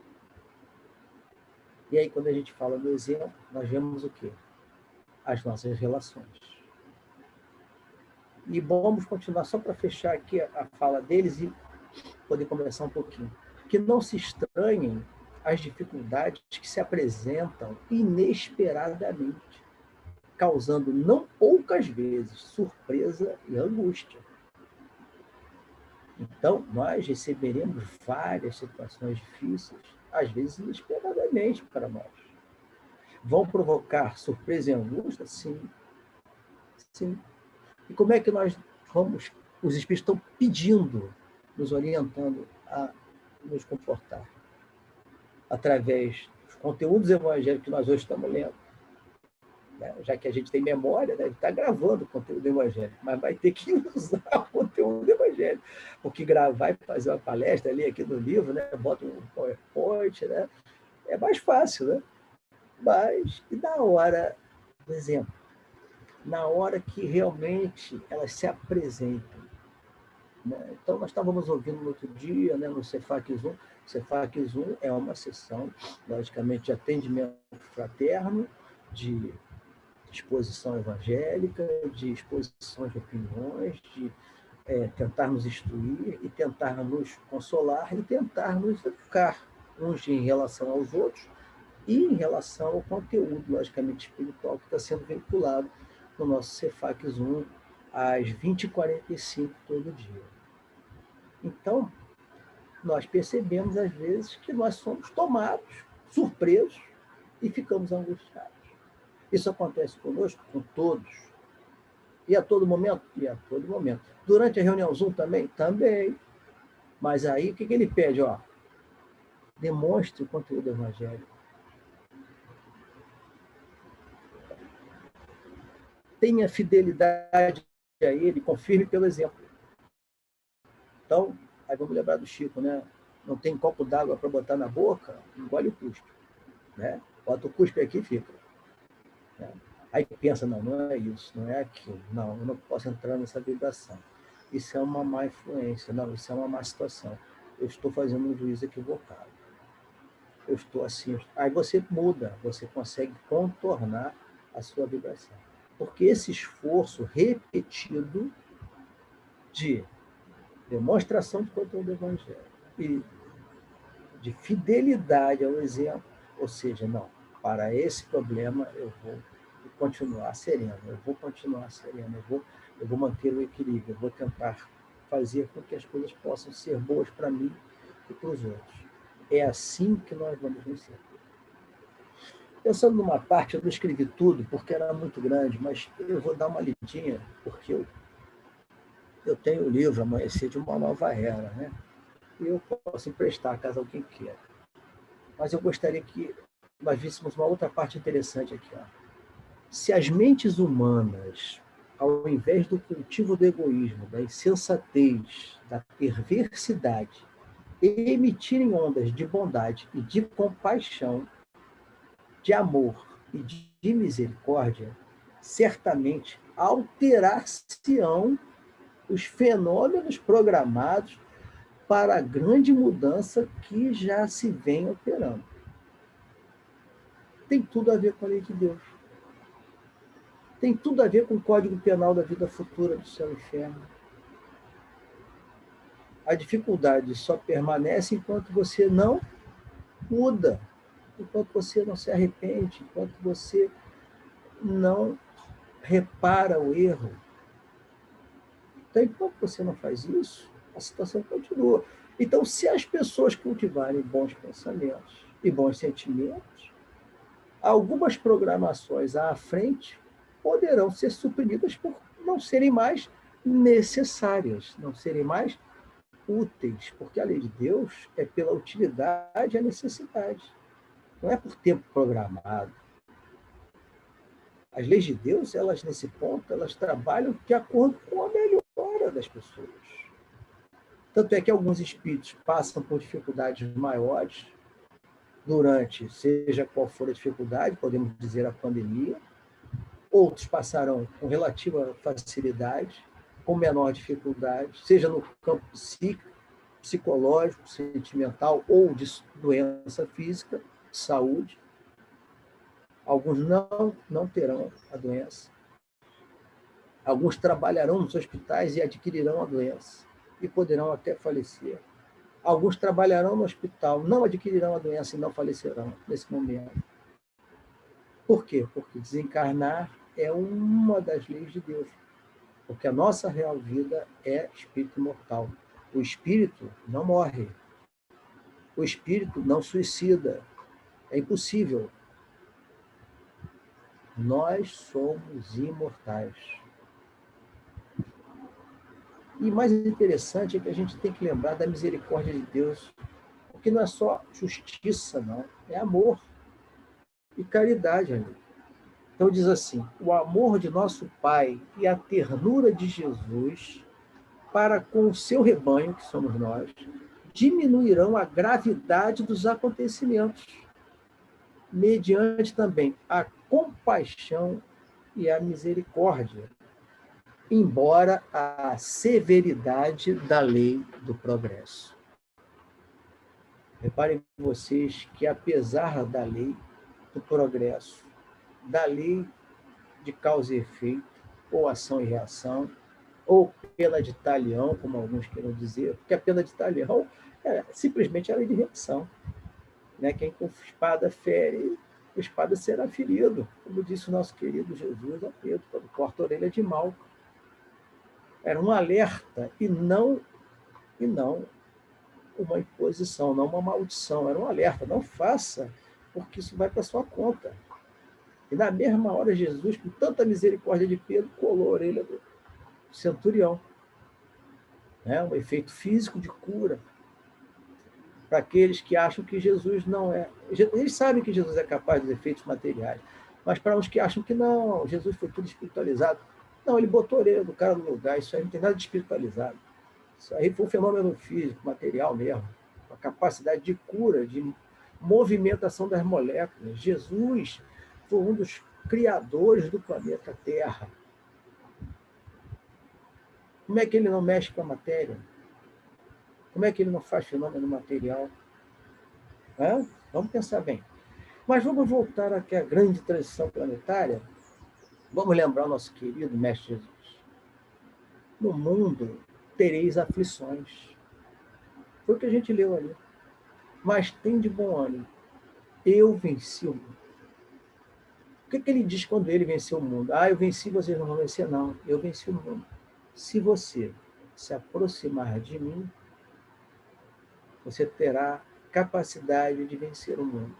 E aí, quando a gente fala do exemplo, nós vemos o quê? As nossas relações. E vamos continuar só para fechar aqui a fala deles e poder conversar um pouquinho. Que não se estranhem as dificuldades que se apresentam inesperadamente, causando não poucas vezes surpresa e angústia. Então, nós receberemos várias situações difíceis, às vezes inesperadamente para nós. Vão provocar surpresa e angústia? Sim. Sim. E como é que nós vamos, os espíritos estão pedindo, nos orientando a nos comportar? Através dos conteúdos evangélicos que nós hoje estamos lendo. Né? Já que a gente tem memória, né? Ele está gravando o conteúdo evangélico, mas vai ter que usar o conteúdo evangélico, porque gravar e fazer uma palestra ali aqui no livro, né? Bota um PowerPoint, né? É mais fácil, né? Mas, e na hora, por exemplo, na hora que realmente elas se apresentam, né? Então, nós estávamos ouvindo no outro dia, né, no Cefac Zoom. O Cefac Zoom é uma sessão, logicamente, de atendimento fraterno, de exposição evangélica, de exposição de opiniões, de tentar nos instruir e tentar nos consolar e tentar nos educar uns em relação aos outros e em relação ao conteúdo, logicamente, espiritual que está sendo veiculado no nosso Cefac Zoom às 20h45 todo dia. Então, nós percebemos, às vezes, que nós somos tomados, surpresos, e ficamos angustiados. Isso acontece conosco, com todos. E a todo momento? E a todo momento. Durante a reunião Zoom também? Também. Mas aí, o que ele pede? Ó, demonstre o conteúdo evangélico. Tenha fidelidade a ele, confirme pelo exemplo. Então, aí vamos lembrar do Chico, né? Não tem copo d'água para botar na boca, engole o cuspe. Né? Bota o cuspe aqui e fica. Né? Aí pensa, não é isso, não é aquilo. Não, eu não posso entrar nessa vibração. Isso é uma má influência, não, isso é uma má situação. Eu estou fazendo um juízo equivocado. Eu estou assim. Aí você muda, você consegue contornar a sua vibração. Porque esse esforço repetido de demonstração de conteúdo evangélico e de fidelidade ao exemplo, ou seja, não, para esse problema eu vou continuar sereno, eu vou continuar sereno, eu vou manter o equilíbrio, eu vou tentar fazer com que as coisas possam ser boas para mim e para os outros. É assim que nós vamos vencer. Pensando numa parte, eu não escrevi tudo, porque era muito grande, mas eu vou dar uma lidinha, porque eu tenho o livro Amanhecer de uma Nova Era, né? E eu posso emprestar, caso alguém queira. Mas eu gostaria que nós víssemos uma outra parte interessante aqui. Ó. Se as mentes humanas, ao invés do cultivo do egoísmo, da insensatez, da perversidade, emitirem ondas de bondade e de compaixão, de amor e de misericórdia, certamente alterar-se-ão os fenômenos programados para a grande mudança que já se vem operando. Tem tudo a ver com a lei de Deus. Tem tudo a ver com o Código Penal da vida futura do céu e inferno. A dificuldade só permanece enquanto você não muda, enquanto você não se arrepende, enquanto você não repara o erro. Então, enquanto você não faz isso, a situação continua. Então, se as pessoas cultivarem bons pensamentos e bons sentimentos, algumas programações à frente poderão ser suprimidas por não serem mais necessárias, não serem mais úteis, porque a lei de Deus é pela utilidade e a necessidade, não é por tempo programado. As leis de Deus, elas nesse ponto, elas trabalham de acordo com a melhora das pessoas. Tanto é que alguns espíritos passam por dificuldades maiores durante, seja qual for a dificuldade, podemos dizer a pandemia, outros passarão com relativa facilidade, com menor dificuldade, seja no campo psíquico, psicológico, sentimental ou de doença física, de saúde. Alguns não terão a doença. Alguns trabalharão nos hospitais e adquirirão a doença e poderão até falecer. Alguns trabalharão no hospital, não adquirirão a doença e não falecerão nesse momento. Por quê? Porque desencarnar é uma das leis de Deus. Porque a nossa real vida é espírito imortal. O espírito não morre. O espírito não suicida. É impossível. Nós somos imortais. E mais interessante é que a gente tem que lembrar da misericórdia de Deus, porque não é só justiça, não, é amor e caridade, amigo. Então diz assim, o amor de nosso Pai e a ternura de Jesus para com o seu rebanho, que somos nós, diminuirão a gravidade dos acontecimentos, mediante também a compaixão e a misericórdia, embora a severidade da lei do progresso. Reparem vocês que, apesar da lei do progresso, da lei de causa e efeito, ou ação e reação, ou pena de talião, como alguns queiram dizer, porque a pena de talião é simplesmente a lei de reação. Né? Quem com espada fere, com espada será ferido, como disse o nosso querido Jesus a Pedro, quando corta a orelha de mal. Era um alerta e não uma imposição, não uma maldição. Era um alerta. Não faça, porque isso vai para sua conta. E na mesma hora, Jesus, com tanta misericórdia de Pedro, colou a orelha do centurião. Né? Um efeito físico de cura. Para aqueles que acham que Jesus não é... Eles sabem que Jesus é capaz dos efeitos materiais. Mas para os que acham que não, Jesus foi tudo espiritualizado. Não, ele botou a orelha do cara no lugar, isso aí não tem nada de espiritualizado. Isso aí foi um fenômeno físico, material mesmo, a capacidade de cura, de movimentação das moléculas. Jesus foi um dos criadores do planeta Terra. Como é que ele não mexe com a matéria? Como é que ele não faz fenômeno material? Vamos pensar bem. Mas vamos voltar aqui à grande transição planetária. Vamos lembrar o nosso querido Mestre Jesus. No mundo tereis aflições. Foi o que a gente leu ali. Mas tem de bom ânimo. Eu venci o mundo. que ele diz quando ele venceu o mundo? Ah, eu venci, vocês não vão vencer, não. Eu venci o mundo. Se você se aproximar de mim, você terá capacidade de vencer o mundo.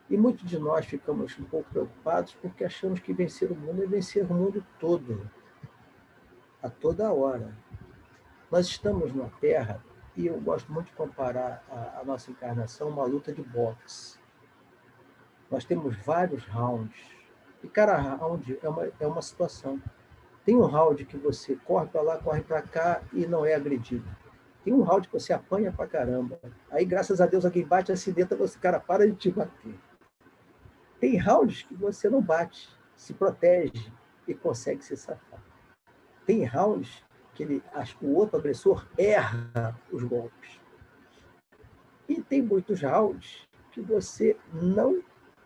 E muitos de nós ficamos um pouco preocupados porque achamos que vencer o mundo é vencer o mundo todo, a toda hora. Nós estamos na Terra, e eu gosto muito de comparar a nossa encarnação a uma luta de boxe. Nós temos vários rounds, e cada round é uma situação. Tem um round que você corre para lá, corre para cá e não é agredido. Tem um round que você apanha para caramba. Aí, graças a Deus, alguém bate, acidenta, você, cara, para de te bater. Tem rounds que você não bate, se protege e consegue se safar. Tem rounds que o outro agressor erra os golpes. E tem muitos rounds que você não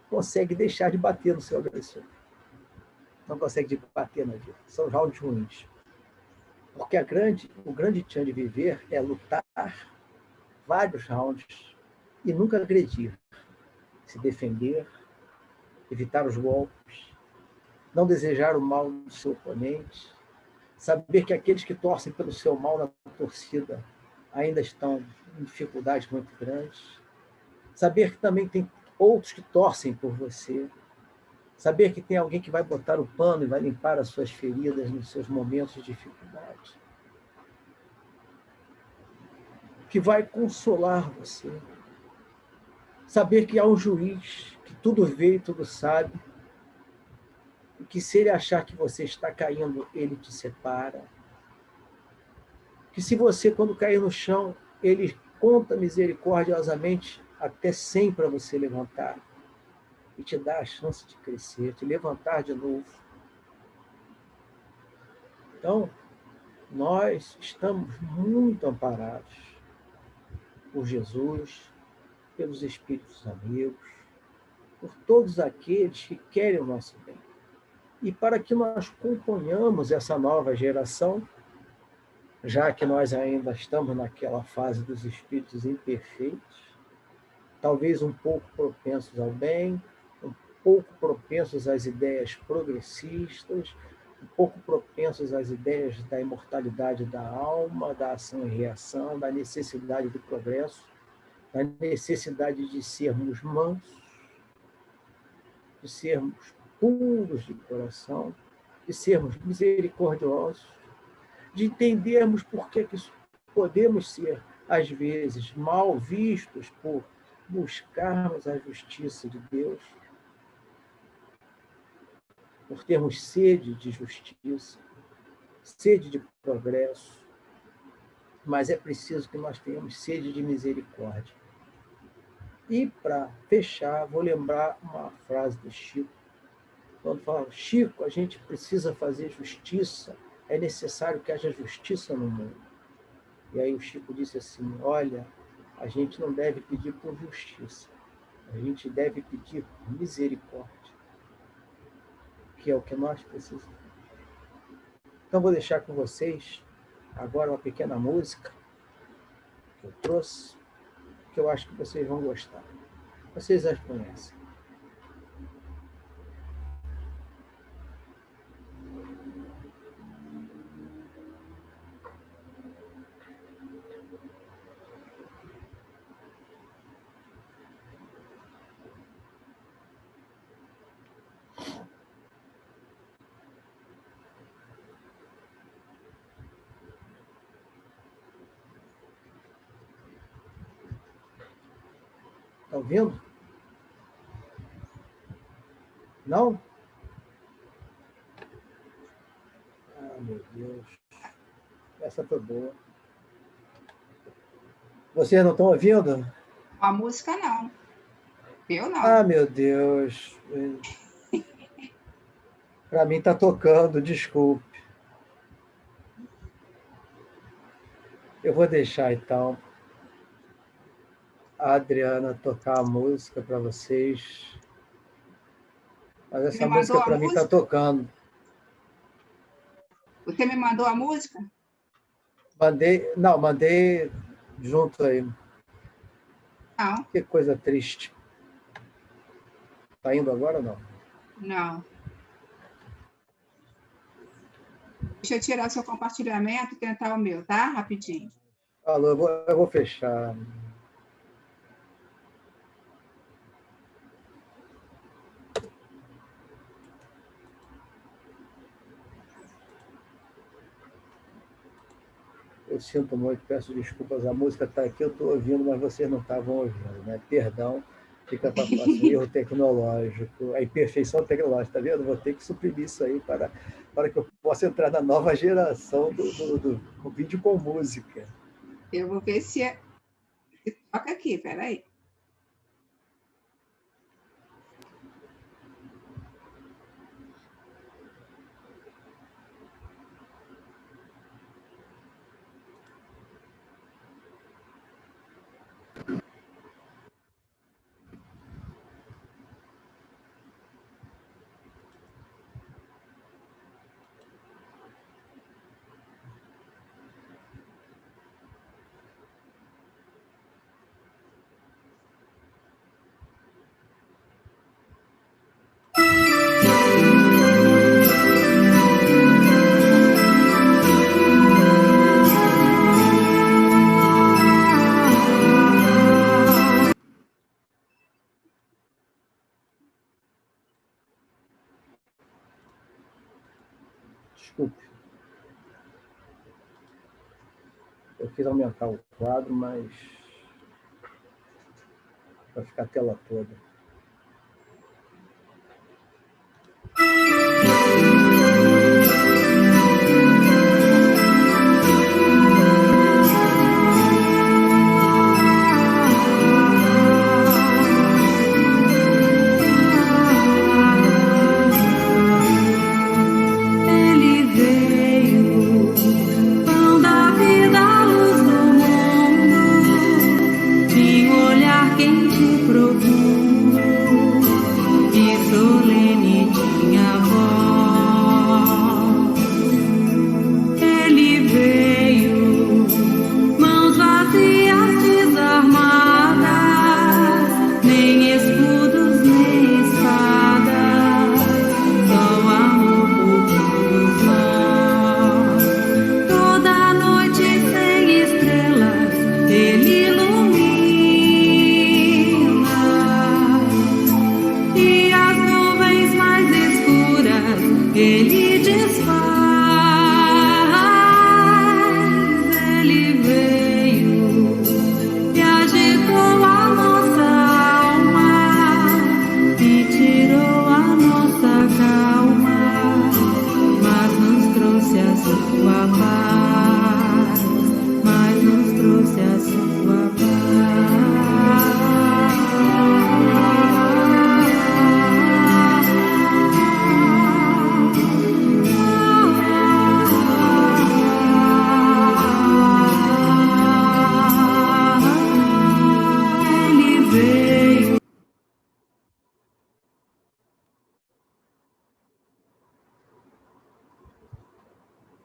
consegue deixar de bater no seu agressor. Não consegue bater na vida. São rounds ruins. Porque o grande tchan de viver é lutar vários rounds e nunca agredir. Se defender, evitar os golpes, não desejar o mal do seu oponente, saber que aqueles que torcem pelo seu mal na torcida ainda estão em dificuldades muito grandes, saber que também tem outros que torcem por você, saber que tem alguém que vai botar o pano e vai limpar as suas feridas nos seus momentos de dificuldade, que vai consolar você, saber que há um juiz que tudo vê e tudo sabe, e que se ele achar que você está caindo, ele te separa, que se você, quando cair no chão, ele conta misericordiosamente até 100 para você levantar e te dá a chance de crescer, de levantar de novo. Então, nós estamos muito amparados por Jesus, pelos Espíritos amigos, por todos aqueles que querem o nosso bem. E para que nós componhamos essa nova geração, já que nós ainda estamos naquela fase dos espíritos imperfeitos, talvez um pouco propensos ao bem, um pouco propensos às ideias progressistas, um pouco propensos às ideias da imortalidade da alma, da ação e reação, da necessidade do progresso, da necessidade de sermos mansos, de sermos puros de coração, de sermos misericordiosos, de entendermos por que podemos ser, às vezes, mal vistos por buscarmos a justiça de Deus, por termos sede de justiça, sede de progresso, mas é preciso que nós tenhamos sede de misericórdia. E, para fechar, vou lembrar uma frase do Chico, quando fala: Chico, a gente precisa fazer justiça, é necessário que haja justiça no mundo. E aí o Chico disse assim: olha, a gente não deve pedir por justiça, a gente deve pedir por misericórdia, que é o que nós precisamos. Então vou deixar com vocês agora uma pequena música que eu trouxe, que eu acho que vocês vão gostar. Vocês as conhecem. Está ouvindo? Não? Ah, meu Deus. Essa foi boa. Vocês não estão ouvindo? A música não. Eu não. Ah, meu Deus. Para mim está tocando, desculpe. Eu vou deixar, então, a Adriana tocar a música para vocês. Mas essa música para mim está tocando. Você me mandou a música? Mandei junto aí. Não. Que coisa triste. Está indo agora ou não? Não. Deixa eu tirar seu compartilhamento e tentar o meu, tá? Rapidinho. Alô, eu vou fechar. Eu sinto muito, peço desculpas, a música está aqui, eu estou ouvindo, mas vocês não estavam ouvindo, né? Perdão, fica para próximo, erro tecnológico, a imperfeição tecnológica, está vendo? Vou ter que suprimir isso aí para que eu possa entrar na nova geração do vídeo com música. Eu vou ver se toca aqui, peraí. Desculpe. Eu quis aumentar o quadro, mas vai ficar a tela toda. Ele veio, pão da vida, luz do mundo, tinha um olhar quente e profundo, e solene tinha voz. Ele veio, mãos vazias, desarmadas, nem escudos, nem espadas, só amor por todos nós. Toda noite sem estrelas, ele ilumina, e as nuvens mais escuras, ele desfaz. Ele veio e agitou a nossa alma e tirou a nossa calma, mas nos trouxe a sua paz, mas nos trouxe a sua paz. Ele veio.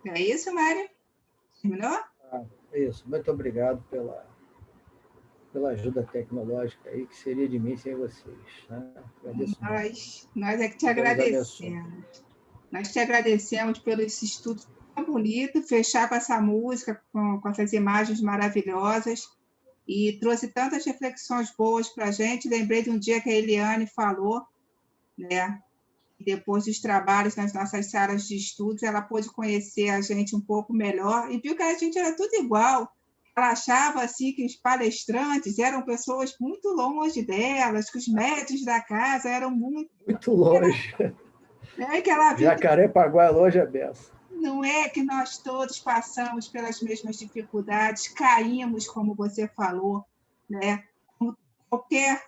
É isso, Mário? Terminou? É isso. Muito obrigado pela ajuda tecnológica aí, que seria de mim sem vocês. Né? Agradeço muito. Nós é que te Deus agradecemos. Nós te agradecemos pelo esse estudo tão bonito, fechar com essa música, com essas imagens maravilhosas, e trouxe tantas reflexões boas para a gente. Lembrei de um dia que a Eliane falou, né? E depois dos trabalhos nas nossas salas de estudos, ela pôde conhecer a gente um pouco melhor e viu que a gente era tudo igual. Ela achava assim que os palestrantes eram pessoas muito longe delas, que os médios da casa eram Muito longe. né? Que ela viu Jacarepaguá é longe a beça. não é que nós todos passamos pelas mesmas dificuldades, caímos, como você falou, né? Como qualquer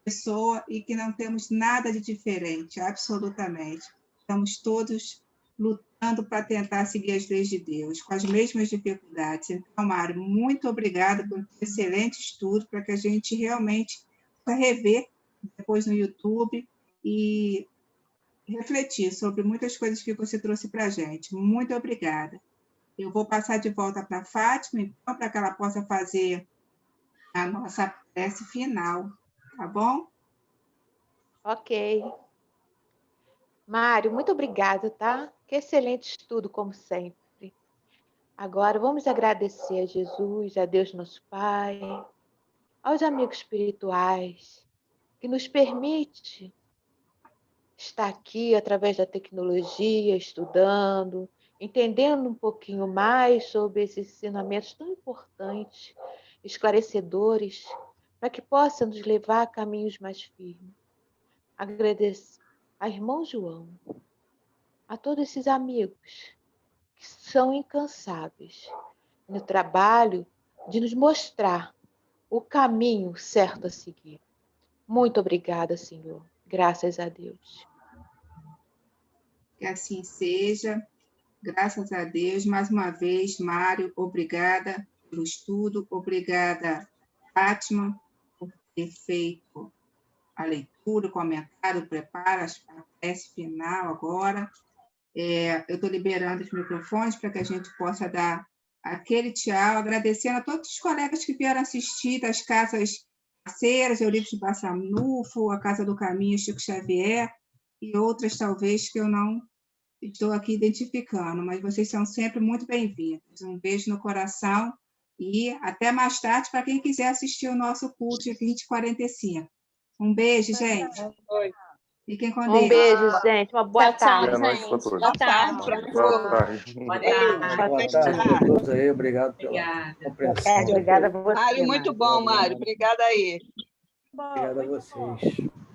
pessoa, e que não temos nada de diferente, absolutamente. Estamos todos lutando para tentar seguir as leis de Deus, com as mesmas dificuldades. Então, Mário, muito obrigada por um excelente estudo, para que a gente realmente possa rever depois no YouTube e refletir sobre muitas coisas que você trouxe para a gente. Muito obrigada. Eu vou passar de volta para a Fátima, então, para que ela possa fazer a nossa prece final, tá bom? Ok. Mário, muito obrigada, tá? Que excelente estudo, como sempre. Agora, vamos agradecer a Jesus, a Deus nosso Pai, aos amigos espirituais, que nos permite estar aqui através da tecnologia, estudando, entendendo um pouquinho mais sobre esses ensinamentos tão importantes, esclarecedores, para que possa nos levar a caminhos mais firmes. Agradeço a irmão João, a todos esses amigos que são incansáveis no trabalho de nos mostrar o caminho certo a seguir. Muito obrigada, Senhor. Graças a Deus. Que assim seja. Graças a Deus. Mais uma vez, Mário, obrigada pelo estudo. Obrigada, Fátima, por ter feito a leitura, o comentário, o preparo, a prece final agora. Eu estou liberando os microfones para que a gente possa dar aquele tchau, agradecendo a todos os colegas que vieram assistir das casas parceiras, Eurípides de Bassanufo, a Casa do Caminho, Chico Xavier, e outras talvez que eu não estou aqui identificando, mas vocês são sempre muito bem-vindos. Um beijo no coração e até mais tarde para quem quiser assistir o nosso culto de 20h45. Um beijo, gente. Fiquem com Deus. Um beijo, gente. Uma boa tarde. Boa noite para todos. Boa tarde para Boa todos. tarde. Boa tarde. Boa tarde a todos aí, obrigado pela Obrigada. compreensão. Obrigada a você. Mário, muito bom, Mário. Obrigada aí. Obrigado a vocês.